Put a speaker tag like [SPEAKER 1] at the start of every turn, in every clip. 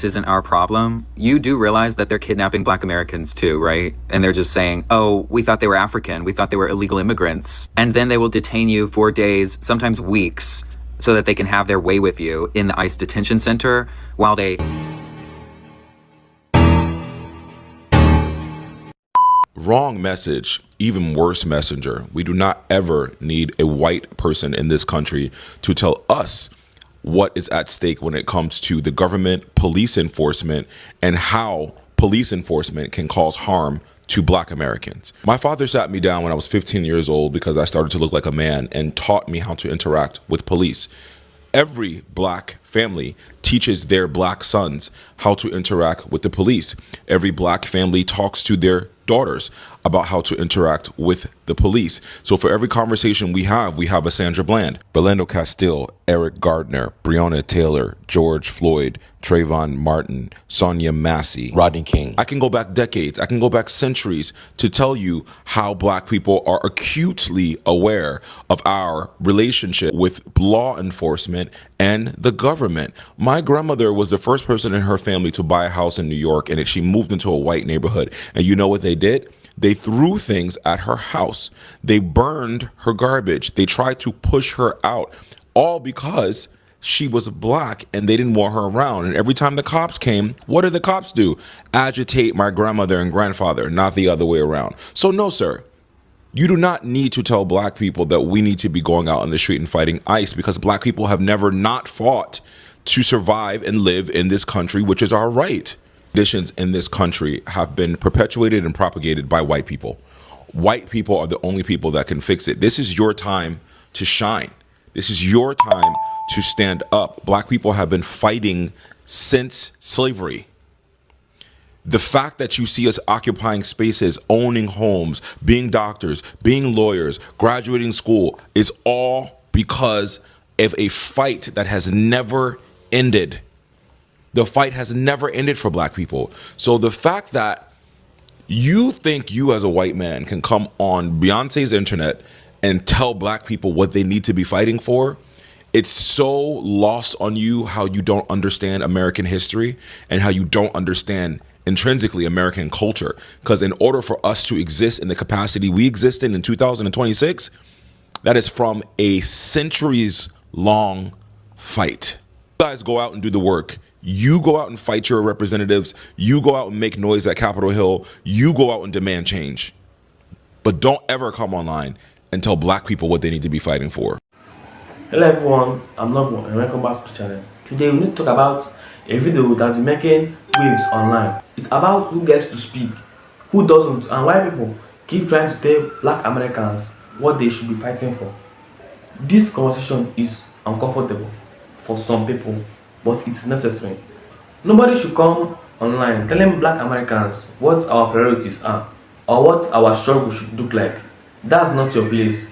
[SPEAKER 1] ICE isn't our problem, you do realize that they're kidnapping Black Americans too, right? And they're just saying, oh, we thought they were African. We thought they were illegal immigrants. And then they will detain you for days, sometimes weeks, so that they can have their way with you in the ICE detention center while they...
[SPEAKER 2] Wrong message, even worse messenger. We do not ever need a white person in this country to tell us what is at stake when it comes to the government, police enforcement, and how police enforcement can cause harm to Black Americans. My father sat me down when I was 15 years old because I started to look like a man and taught me how to interact with police. Every Black family teaches their Black sons how to interact with the police. Every Black family talks to their daughters about how to interact with the police. So for every conversation we have a Sandra Bland, Philando Castile, Eric Gardner, Breonna Taylor, George Floyd, Trayvon Martin, Sonia Massey, Rodney King. I can go back decades, I can go back centuries to tell you how Black people are acutely aware of our relationship with law enforcement and the government. My grandmother was the first person in her family to buy a house in New York, and she moved into a white neighborhood. And you know what they did? They threw things at her house. They burned her garbage. They tried to push her out, all because she was Black and they didn't want her around. And every time the cops came, what did the cops do? Agitate my grandmother and grandfather, not the other way around. So no, sir. You do not need to tell Black people that we need to be going out on the street and fighting ICE, because Black people have never not fought to survive and live in this country, which is our right. Conditions in this country have been perpetuated and propagated by white people. White people are the only people that can fix it. This is your time to shine. This is your time to stand up. Black people have been fighting since slavery. The fact that you see us occupying spaces, owning homes, being doctors, being lawyers, graduating school is all because of a fight that has never ended. The fight has never ended for Black people. So the fact that you think you as a white man can come on Beyonce's internet and tell Black people what they need to be fighting for, it's so lost on you how you don't understand American history and how you don't understand intrinsically American culture. Because in order for us to exist in the capacity we exist in 2026, that is from a centuries long fight. You guys go out and do the work. You go out and fight your representatives. You go out and make noise at Capitol Hill. You go out and demand change. But don't ever come online and tell Black people what they need to be fighting for.
[SPEAKER 3] Hello everyone, I'm Logmo and welcome back to the channel. Today we need to talk about a video that is making waves online. It's about who gets to speak, who doesn't, and why people keep trying to tell Black Americans what they should be fighting for. This conversation is uncomfortable for some people, but it's necessary. Nobody should come online telling Black Americans what our priorities are or what our struggle should look like. That's not your place.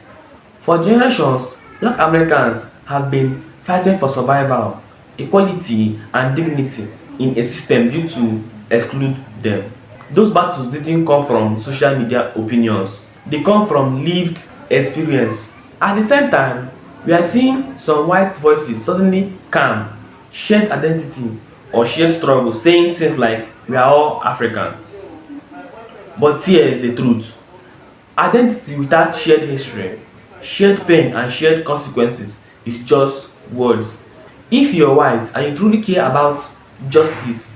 [SPEAKER 3] For generations, Black Americans have been fighting for survival, equality, and dignity in a system built to exclude them. Those battles didn't come from social media opinions. They come from lived experience. At the same time, we are seeing some white voices suddenly calm, shared identity, or shared struggle, saying things like, we are all African. But here is the truth. Identity without shared history, shared pain, and shared consequences is just words. If you're white and you truly care about justice,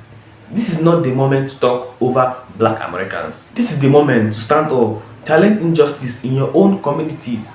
[SPEAKER 3] this is not the moment to talk over Black Americans. This is the moment to stand up, challenge injustice in your own communities,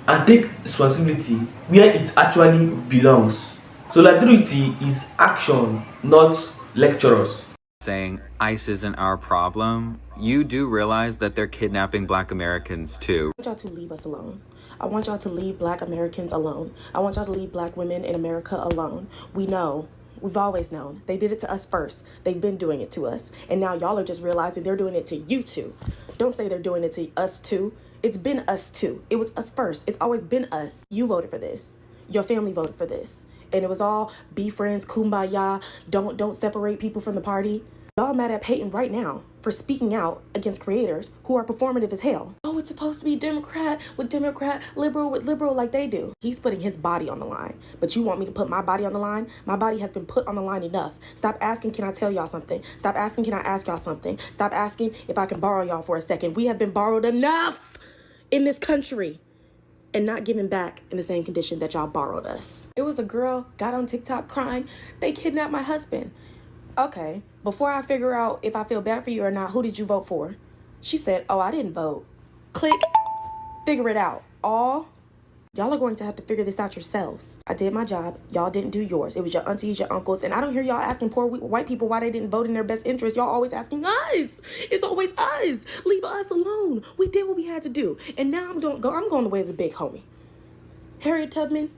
[SPEAKER 3] and take responsibility where it actually belongs. Solidarity is action, not lecturers.
[SPEAKER 1] saying ICE isn't our problem, you do realize that they're kidnapping Black Americans too.
[SPEAKER 4] I want y'all to leave us alone. I want y'all to leave Black Americans alone. I want y'all to leave Black women in America alone. We know. We've always known. They did it to us first. They've been doing it to us. And now y'all are just realizing they're doing it to you too. Don't say they're doing it to us too. It's been us too. It was us first. It's always been us. You voted for this. Your family voted for this. And it was all be friends, kumbaya, don't separate people from the party. Y'all mad at Peyton right now for speaking out against creators who are performative as hell. Oh, it's supposed to be Democrat with Democrat, liberal with liberal like they do. He's putting his body on the line. But you want me to put my body on the line? My body has been put on the line enough. Stop asking, can I tell y'all something? Stop asking, can I ask y'all something? Stop asking if I can borrow y'all for a second. We have been borrowed enough in this country and not giving back in the same condition that y'all borrowed us. It was a girl got on TikTok crying, they kidnapped my husband. Okay, before I figure out if I feel bad for you or not, who did you vote for? She said, oh, I didn't vote. Click, figure it out. Y'all are going to have to figure this out yourselves. I did my job. Y'all didn't do yours. It was your aunties, your uncles. And I don't hear y'all asking poor white people why they didn't vote in their best interest. Y'all always asking us. It's always us. Leave us alone. We did what we had to do. And now I'm going the way of the big homie. Harriet Tubman,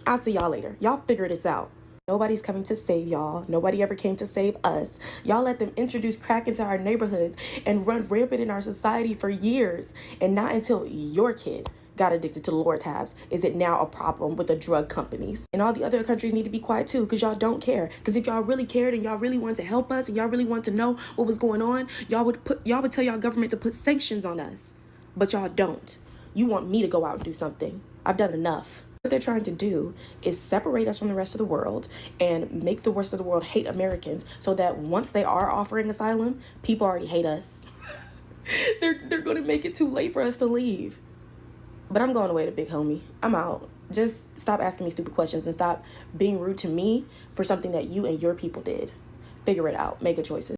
[SPEAKER 4] I'll see y'all later. Y'all figure this out. Nobody's coming to save y'all. Nobody ever came to save us. Y'all let them introduce crack into our neighborhoods and run rampant in our society for years. And not until your kid got addicted to Lortabs is it now a problem with the drug companies. And all the other countries need to be quiet too, because y'all don't care. Because if y'all really cared and y'all really wanted to help us and y'all really want to know what was going on, y'all would tell y'all government to put sanctions on us. But y'all don't. You want me to go out and do something. I've done enough. What they're trying to do is separate us from the rest of the world and make the rest of the world hate Americans so that once they are offering asylum, people already hate us. They're going to make it too late for us to leave. But I'm going away to big homie. I'm out. Just stop asking me stupid questions and stop being rude to me for something that you and your people did. Figure it out. Make a choice.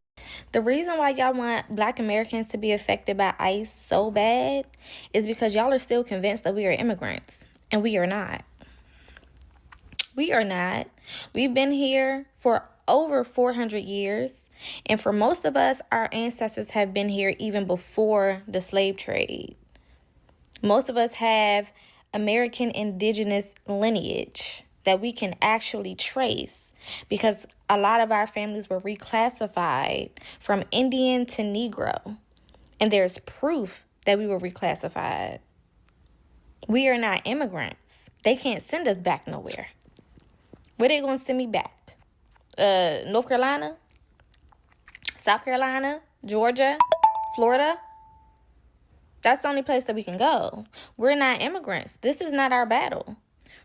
[SPEAKER 5] The reason why y'all want Black Americans to be affected by ICE so bad is because y'all are still convinced that we are immigrants. And we are not. We are not. We've been here for over 400 years. And for most of us, our ancestors have been here even before the slave trade. Most of us have American indigenous lineage that we can actually trace because a lot of our families were reclassified from Indian to Negro. And there's proof that we were reclassified. We are not immigrants. They can't send us back nowhere. Where they going to send me back? North Carolina? South Carolina? Georgia? Florida? That's the only place that we can go. We're not immigrants. This is not our battle.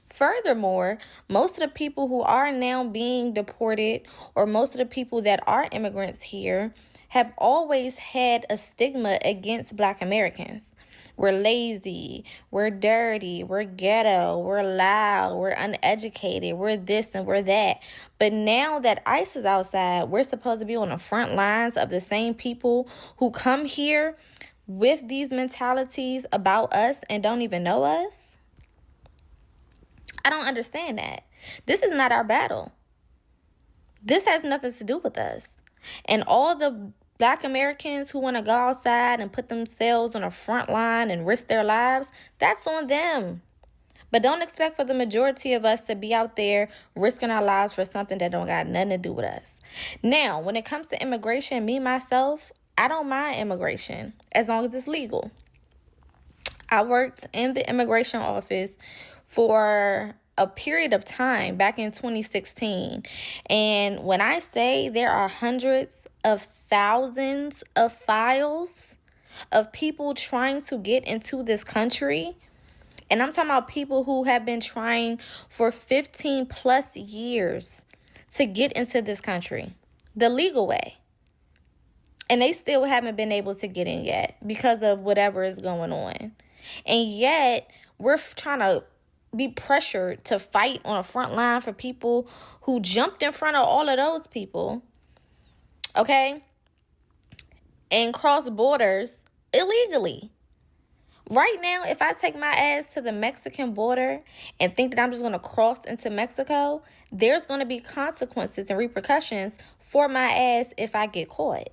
[SPEAKER 5] Furthermore, most of the people who are now being deported or most of the people that are immigrants here have always had a stigma against Black Americans. We're lazy, we're dirty, we're ghetto, we're loud, we're uneducated, we're this and we're that. But now that ICE is outside, we're supposed to be on the front lines of the same people who come here with these mentalities about us and don't even know us. I don't understand that. This is not our battle. This has nothing to do with us. And all the Black Americans who want to go outside and put themselves on the front line and risk their lives, that's on them. But don't expect for the majority of us to be out there risking our lives for something that don't got nothing to do with us. Now, when it comes to immigration, me, myself, I don't mind immigration as long as it's legal. I worked in the immigration office for a period of time back in 2016. And when I say there are hundreds of thousands of files of people trying to get into this country, and I'm talking about people who have been trying for 15 plus years to get into this country the legal way. And they still haven't been able to get in yet because of whatever is going on. And yet we're trying to be pressured to fight on a front line for people who jumped in front of all of those people, okay, and cross borders illegally. Right now, if I take my ass to the Mexican border and think that I'm just going to cross into Mexico, there's going to be consequences and repercussions for my ass if I get caught.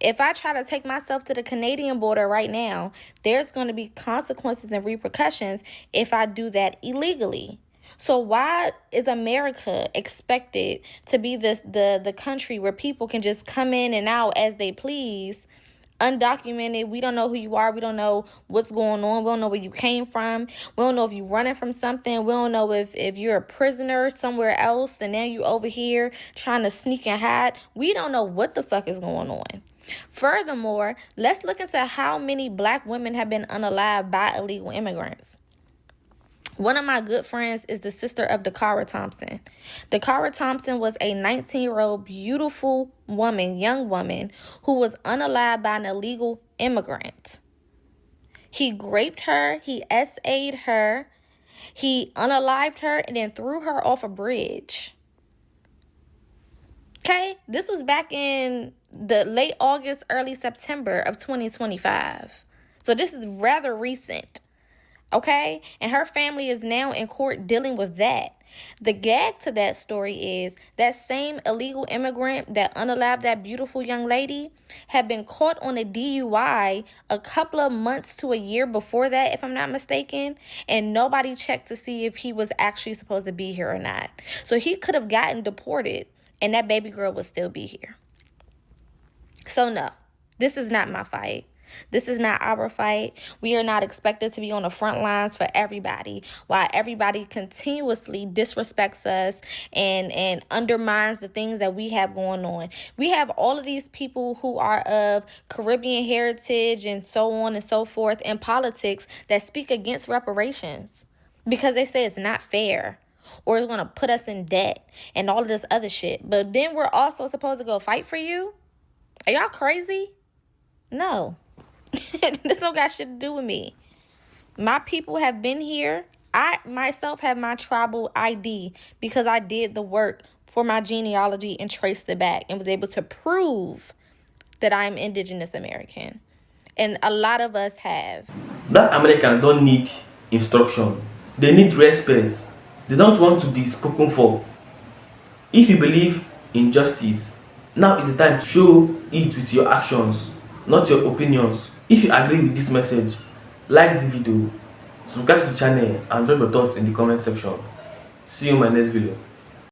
[SPEAKER 5] If I try to take myself to the Canadian border right now, there's going to be consequences and repercussions if I do that illegally. So why is America expected to be the country where people can just come in and out as they please undocumented. We don't know who you are. We don't know what's going on. We don't know where you came from. We don't know if you're running from something. We don't know if you're a prisoner somewhere else and now you over here trying to sneak and hide. We don't know what the fuck is going on. Furthermore, let's look into how many black women have been unalived by illegal immigrants. One of my good friends is the sister of Dakara Thompson. Dakara Thompson was a 19-year-old beautiful woman, young woman, who was unalived by an illegal immigrant. He raped her, he SA'd her, he unalived her, and then threw her off a bridge. Okay? This was back in the late August, early September of 2025. So this is rather recent. Okay? And her family is now in court dealing with that. The gag to that story is that same illegal immigrant that unalived that beautiful young lady had been caught on a DUI a couple of months to a year before that, if I'm not mistaken, and nobody checked to see if he was actually supposed to be here or not. So he could have gotten deported and that baby girl would still be here. So no, this is not my fight. This is not our fight. We are not expected to be on the front lines for everybody, while everybody continuously disrespects us and undermines the things that we have going on. We have all of these people who are of Caribbean heritage and so on and so forth in politics that speak against reparations because they say it's not fair or it's going to put us in debt and all of this other shit. But then we're also supposed to go fight for you? Are y'all crazy? No. This don't got shit to do with me. My people have been here. I myself have my tribal ID because I did the work for my genealogy and traced it back and was able to prove that I am indigenous American. And a lot of us have.
[SPEAKER 3] Black Americans don't need instruction. They need respect. They don't want to be spoken for. If you believe in justice, now it is time to show it with your actions, not your opinions. If you agree with this message, like the video, subscribe to the channel and drop your thoughts in the comment section. See you in my next video.